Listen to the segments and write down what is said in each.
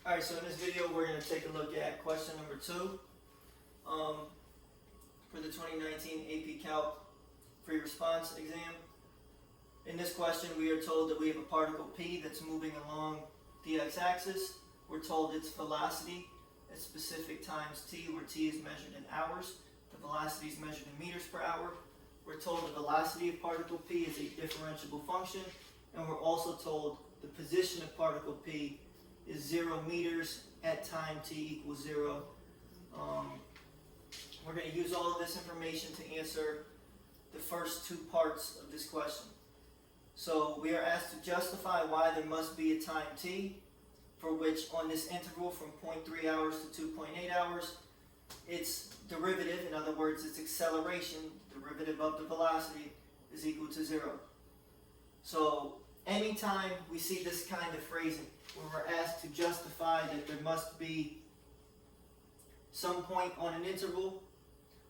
Alright, so in this video we're going to take a look at question number 2 for the 2019 AP Calc free response exam. In this question we are told that we have a particle P that's moving along the x-axis. We're told its velocity at specific times t, where t is measured in hours. The velocity is measured in meters per hour. We're told the velocity of particle P is a differentiable function, and we're also told the position of particle P is 0 meters at time t equals 0. We're going to use all of this information to answer the first two parts of this question. So we are asked to justify why there must be a time t for which on this interval from 0.3 hours to 2.8 hours, its derivative, in other words its acceleration, derivative of the velocity, is equal to 0. So anytime we see this kind of phrasing, where we're asked to justify that there must be some point on an interval,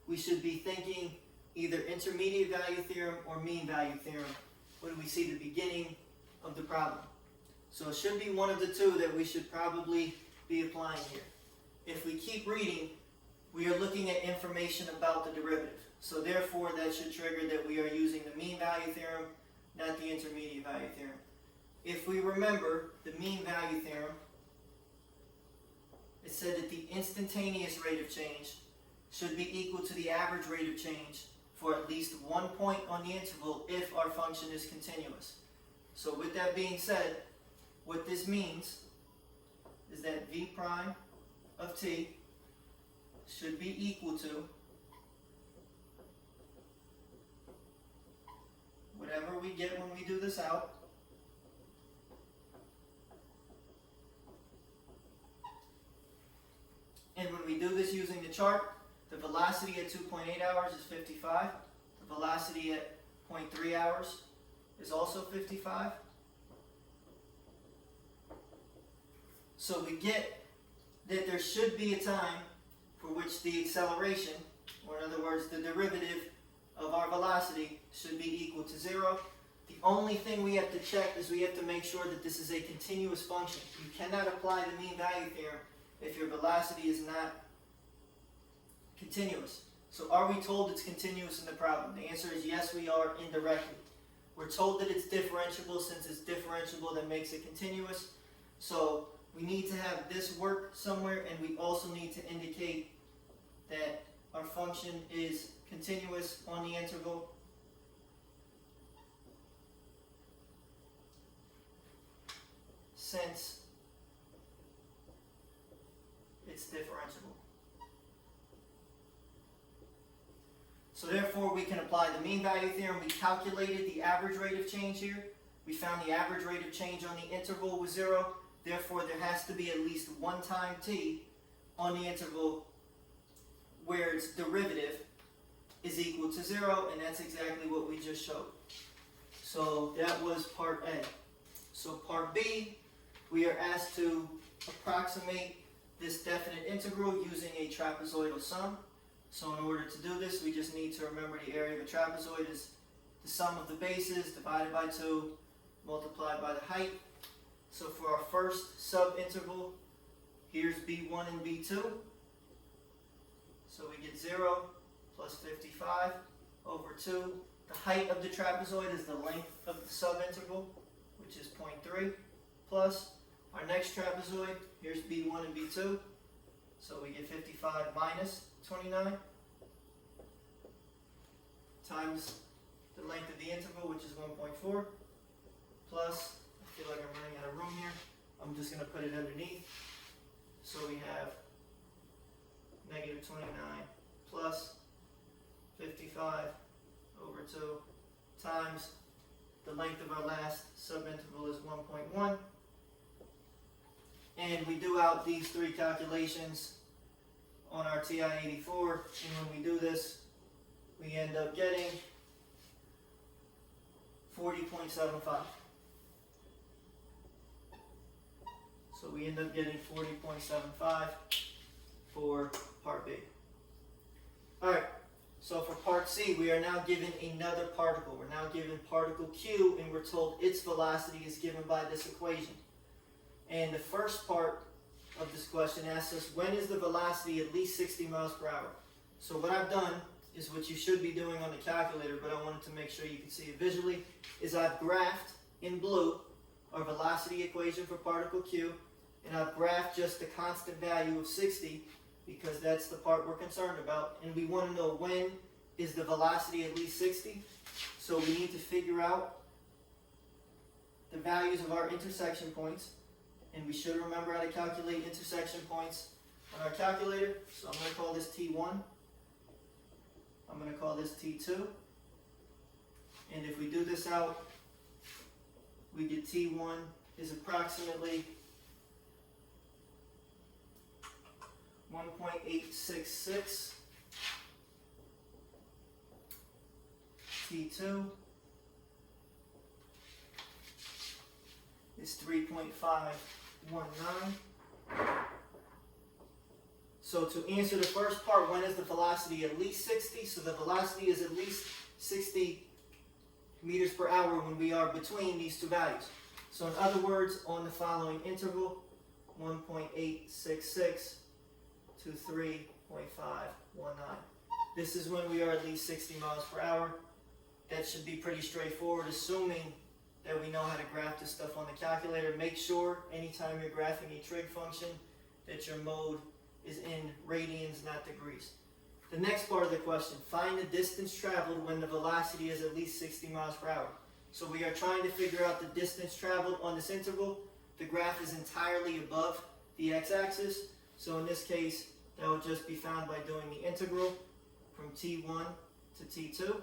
we should be thinking either intermediate value theorem or mean value theorem when we see the beginning of the problem. So it should be one of the two that we should probably be applying here. If we keep reading, we are looking at information about the derivative. So therefore that should trigger that we are using the mean value theorem, not the intermediate value theorem. If we remember the mean value theorem, it said that the instantaneous rate of change should be equal to the average rate of change for at least one point on the interval if our function is continuous. So with that being said, what this means is that v prime of t should be equal to whatever we get when we do this out, and when we do this using the chart, the velocity at 2.8 hours is 55. The velocity at 0.3 hours is also 55. So we get that there should be a time for which the acceleration, or in other words the derivative of our velocity, should be equal to 0. The only thing we have to check is we have to make sure that this is a continuous function. You cannot apply the mean value theorem if your velocity is not continuous. So are we told it's continuous in the problem? The answer is yes, we are, indirectly. We're told that it's differentiable. Since it's differentiable, that makes it continuous. So we need to have this work somewhere, and we also need to indicate that our function is continuous on the interval. Since it's differentiable. So therefore we can apply the mean value theorem. We calculated the average rate of change here. We found the average rate of change on the interval was 0. Therefore there has to be at least one time t on the interval where its derivative is equal to 0, and that's exactly what we just showed. So that was part A. So part B, we are asked to approximate this definite integral using a trapezoidal sum. So in order to do this, we just need to remember the area of a trapezoid is the sum of the bases divided by 2 multiplied by the height. So for our first subinterval, here's b1 and b2. So we get 0 plus 55 over 2. The height of the trapezoid is the length of the subinterval, which is 0.3, plus our next trapezoid, here's b1 and b2. So we get 55 minus 29 times the length of the interval, which is 1.4, plus, I feel like I'm running out of room here, I'm just going to put it underneath. So we have negative 29 plus 55 over 2 times the length of our last subinterval is 1.1. And we do out these three calculations on our TI-84, and when we do this, we end up getting 40.75. So we end up getting 40.75 for part B. Alright, so for part C, we are now given another particle. We're now given particle Q, and we're told its velocity is given by this equation. And the first part of this question asks us, when is the velocity at least 60 miles per hour? So what I've done is what you should be doing on the calculator, but I wanted to make sure you can see it visually, is I've graphed in blue our velocity equation for particle Q, and I've graphed just the constant value of 60 because that's the part we're concerned about, and we want to know when is the velocity at least 60. So we need to figure out the values of our intersection points, and we should remember how to calculate intersection points on our calculator. So I'm going to call this T1, I'm going to call this T2, and if we do this out, we get T1 is approximately 1.866, T2 is 3.519. So to answer the first part, when is the velocity at least 60? So the velocity is at least 60 meters per hour when we are between these two values. So in other words, on the following interval, 1.866 to 3.519. This is when we are at least 60 miles per hour. That should be pretty straightforward, assuming that we know how to graph this stuff on the calculator. Make sure anytime you're graphing a trig function that your mode is in radians, not degrees. The next part of the question, find the distance traveled when the velocity is at least 60 miles per hour. So we are trying to figure out the distance traveled on this interval. The graph is entirely above the x-axis. So in this case, that will just be found by doing the integral from T1 to T2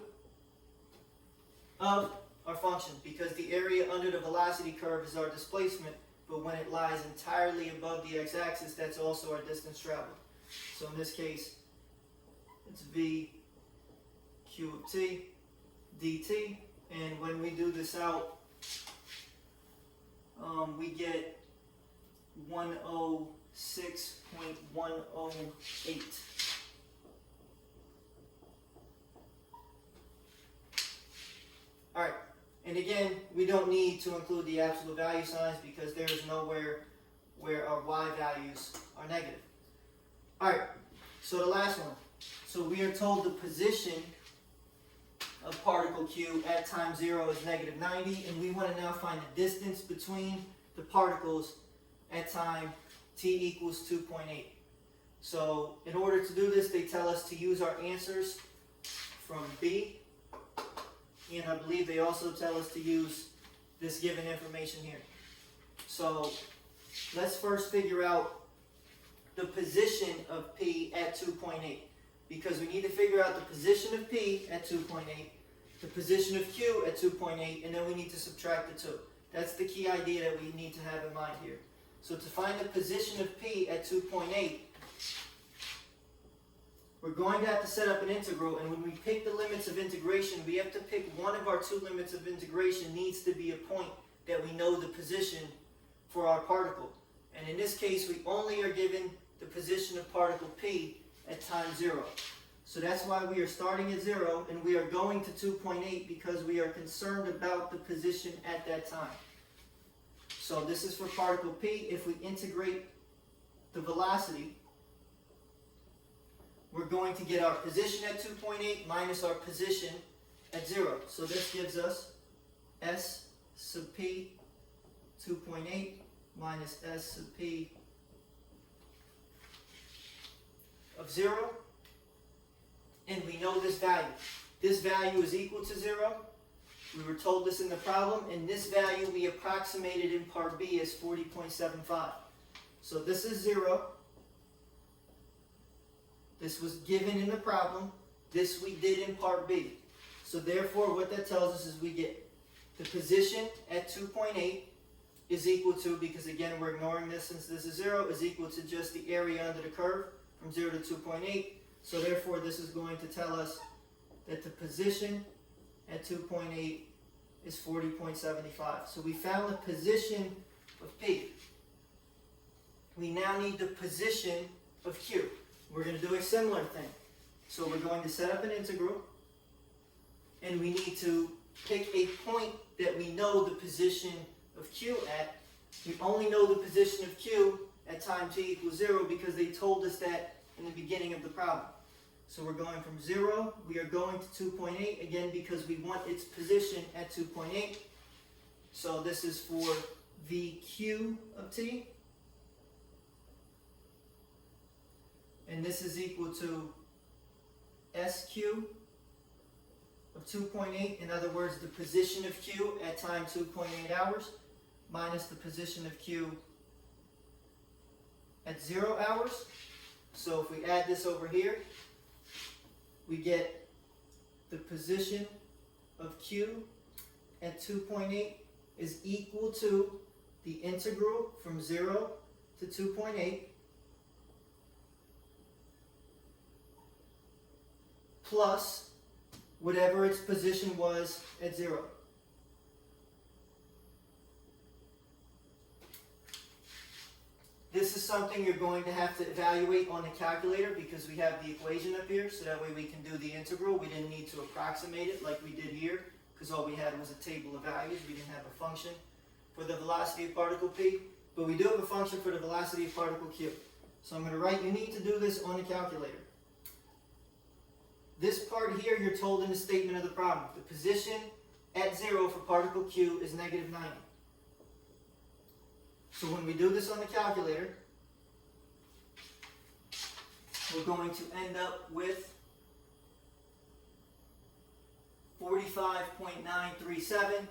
of our function, because the area under the velocity curve is our displacement, but when it lies entirely above the x-axis, that's also our distance traveled. So in this case, it's V Q of T dt, and when we do this out, we get 106.108. Alright, and again, we don't need to include the absolute value signs because there is nowhere where our y values are negative. Alright, so the last one. So we are told the position of particle Q at time 0 is negative 90, and we want to now find the distance between the particles at time t equals 2.8. So in order to do this, they tell us to use our answers from B, and I believe they also tell us to use this given information here. So let's first figure out the position of P at 2.8, because we need to figure out the position of P at 2.8, the position of Q at 2.8, and then we need to subtract the 2. That's the key idea that we need to have in mind here. So to find the position of P at 2.8, we're going to have to set up an integral, and when we pick the limits of integration, we have to pick one of our two limits of integration needs to be a point that we know the position for our particle. And in this case, we only are given the position of particle P at time 0. So that's why we are starting at 0, and we are going to 2.8 because we are concerned about the position at that time. So this is for particle P. If we integrate the velocity, we're going to get our position at 2.8 minus our position at 0. So this gives us S sub P 2.8 minus S sub P of 0. And we know this value. This value is equal to 0. We were told this in the problem, and this value we approximated in part B as 40.75. So this is 0. This was given in the problem. This we did in part B. So therefore, what that tells us is we get the position at 2.8 is equal to, because again we're ignoring this since this is 0, is equal to just the area under the curve from 0 to 2.8. So therefore, this is going to tell us that the position at 2.8 is 40.75. So we found the position of P. We now need the position of Q. We're going to do a similar thing. So we're going to set up an integral, and we need to pick a point that we know the position of Q at. We only know the position of Q at time t equals 0 because they told us that in the beginning of the problem. So we're going from 0, we are going to 2.8, again because we want its position at 2.8. So this is for VQ of t. And this is equal to SQ of 2.8. In other words, the position of Q at time 2.8 hours minus the position of Q at 0 hours. So if we add this over here, we get the position of Q at 2.8 is equal to the integral from 0 to 2.8 plus whatever its position was at 0. This is something you're going to have to evaluate on the calculator because we have the equation up here, so that way we can do the integral. We didn't need to approximate it like we did here because all we had was a table of values. We didn't have a function for the velocity of particle P, but we do have a function for the velocity of particle Q. So I'm going to write, you need to do this on the calculator. This part here, you're told in the statement of the problem. The position at 0 for particle Q is negative 90. So when we do this on the calculator, we're going to end up with 45.937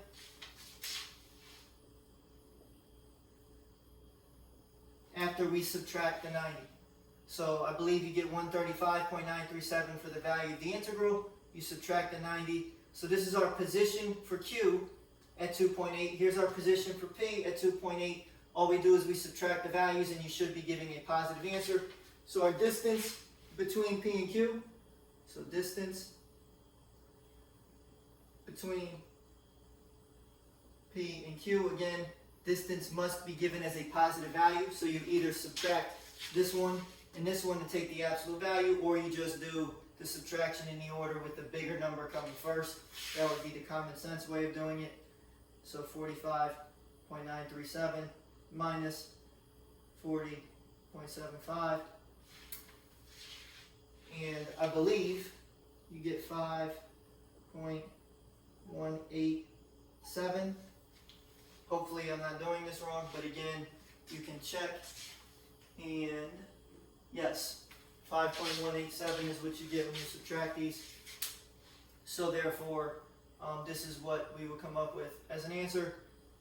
after we subtract the 90. So I believe you get 135.937 for the value of the integral. You subtract the 90. So this is our position for Q at 2.8. Here's our position for P at 2.8. All we do is we subtract the values and you should be getting a positive answer. So our distance between P and Q, so distance between P and Q, again, distance must be given as a positive value. So you either subtract this one and this one to take the absolute value, or you just do the subtraction in the order with the bigger number coming first. That would be the common sense way of doing it. So 45.937 minus 40.75, and I believe you get 5.187. Hopefully I'm not doing this wrong, but again, you can check, and yes, 5.187 is what you get when you subtract these. So therefore, this is what we would come up with as an answer.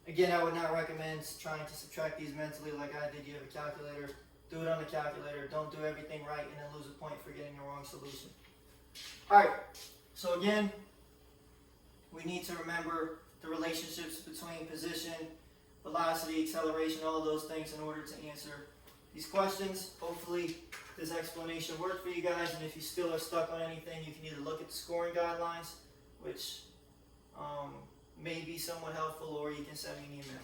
Again, I would not recommend trying to subtract these mentally like I did. You have a calculator. Do it on the calculator. Don't do everything right and then lose a point for getting the wrong solution. Alright, so again, we need to remember the relationships between position, velocity, acceleration, all of those things in order to answer these questions. Hopefully this explanation worked for you guys, and if you still are stuck on anything, you can either look at the scoring guidelines, which may be somewhat helpful, or you can send me an email.